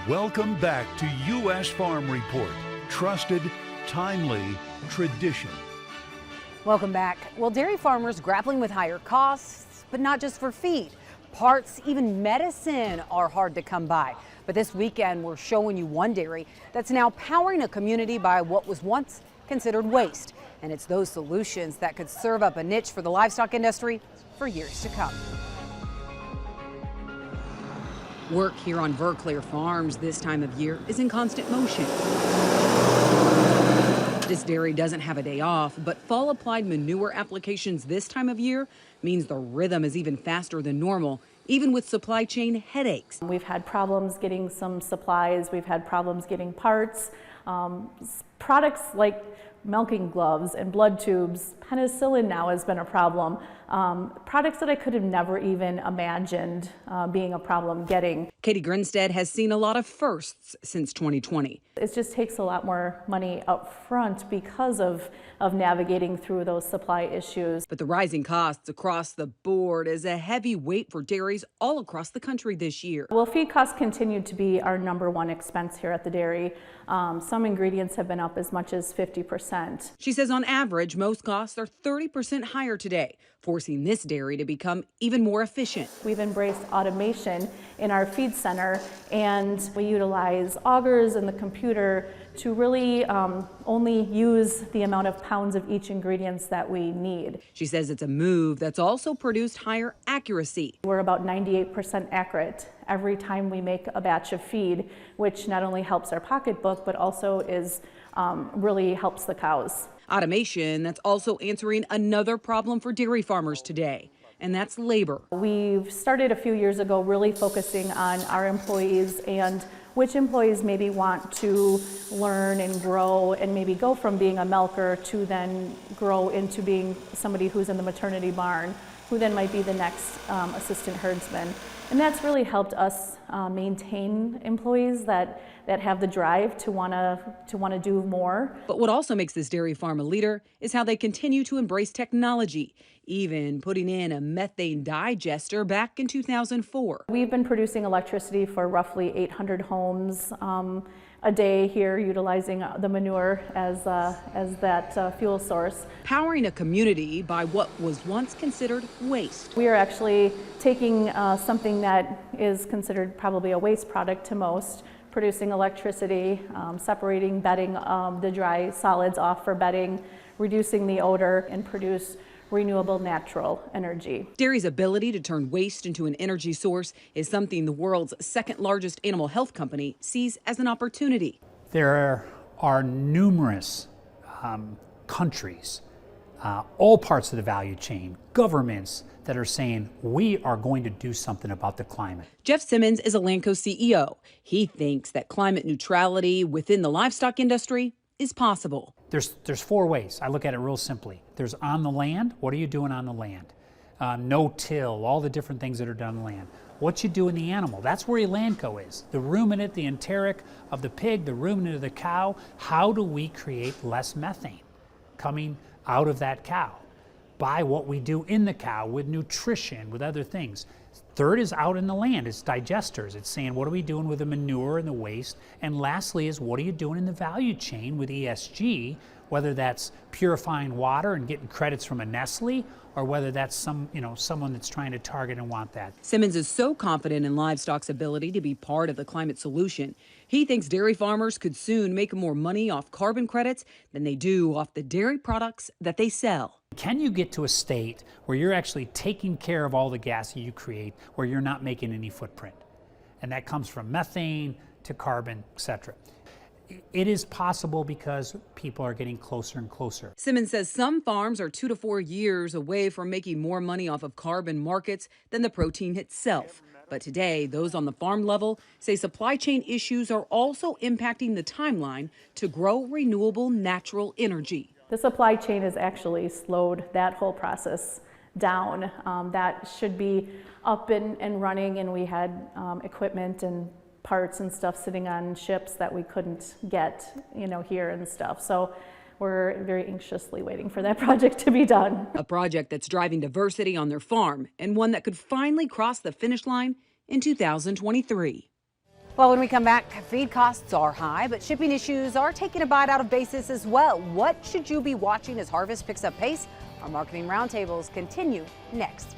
Welcome back to U.S. Farm Report. Trusted, timely, tradition. Welcome back. Well, dairy farmers grappling with higher costs, but not just for feed. Parts, even medicine are hard to come by. But this weekend, we're showing you one dairy that's now powering a community by what was once considered waste. And it's those solutions that could serve up a niche for the livestock industry for years to come. Work here on Vir Clar Farms this time of year is in constant motion. This dairy doesn't have a day off, but fall applied manure applications this time of year means the rhythm is even faster than normal, even with supply chain headaches. We've had problems getting some supplies, we've had problems getting parts. Products like milking gloves and blood tubes, penicillin now has been a problem. Products that I could have never even imagined being a problem getting. Katie Grinstead has seen a lot of firsts since 2020. It just takes a lot more money up front because of navigating through those supply issues. But the rising costs across the board is a heavy weight for dairies all across the country this year. Well, feed costs continue to be our #1 expense here at the dairy. Some ingredients have been up as much as 50%. She says on average, most costs are 30% higher today, forcing this dairy to become even more efficient. We've embraced automation in our feed center, and we utilize augers and the computer to really only use the amount of pounds of each ingredients that we need. She says it's a move that's also produced higher accuracy. We're about 98% accurate every time we make a batch of feed, which not only helps our pocketbook, but also is really helps the cows. Automation that's also answering another problem for dairy farmers today, and that's labor. We've started a few years ago really focusing on our employees and which employees maybe want to learn and grow and maybe go from being a milker to then grow into being somebody who's in the maternity barn, who then might be the next assistant herdsman. And that's really helped us maintain employees that have the drive to want to do more. But what also makes this dairy farm a leader is how they continue to embrace technology, even putting in a methane digester back in 2004. We've been producing electricity for roughly 800 homes a day here, utilizing the manure as that fuel source. Powering a community by what was once considered waste. We are actually taking something that is considered probably a waste product to most, producing electricity, separating bedding, the dry solids off for bedding, reducing the odor, and produce renewable natural energy. Dairy's ability to turn waste into an energy source is something the world's second largest animal health company sees as an opportunity. There are numerous countries, all parts of the value chain, governments that are saying we are going to do something about the climate. Jeff Simmons is Elanco CEO. He thinks that climate neutrality within the livestock industry is possible. There's 4 ways. I look at it real simply. There's on the land. What are you doing on the land? No-till, all the different things that are done on the land. What you do in the animal, that's where Elanco is. The ruminant, the enteric of the pig, the ruminant of the cow. How do we create less methane coming out of that cow? By what we do in the cow with nutrition, with other things. Third is out in the land, it's digesters. It's saying what are we doing with the manure and the waste? And lastly is what are you doing in the value chain with ESG, whether that's purifying water and getting credits from a Nestle, or whether that's someone that's trying to target and want that. Simmons is so confident in livestock's ability to be part of the climate solution. He thinks dairy farmers could soon make more money off carbon credits than they do off the dairy products that they sell. Can you get to a state where you're actually taking care of all the gas you create, where you're not making any footprint? And that comes from methane to carbon, etc. It is possible because people are getting closer and closer. Simmons says some farms are 2 to 4 years away from making more money off of carbon markets than the protein itself. But today, those on the farm level say supply chain issues are also impacting the timeline to grow renewable natural energy. The supply chain has actually slowed that whole process down. That should be up and running, and we had equipment and parts and stuff sitting on ships that we couldn't get, here and stuff. So we're very anxiously waiting for that project to be done. A project that's driving diversity on their farm and one that could finally cross the finish line in 2023. Well, when we come back, feed costs are high, but shipping issues are taking a bite out of basis as well. What should you be watching as harvest picks up pace? Our marketing roundtables continue next.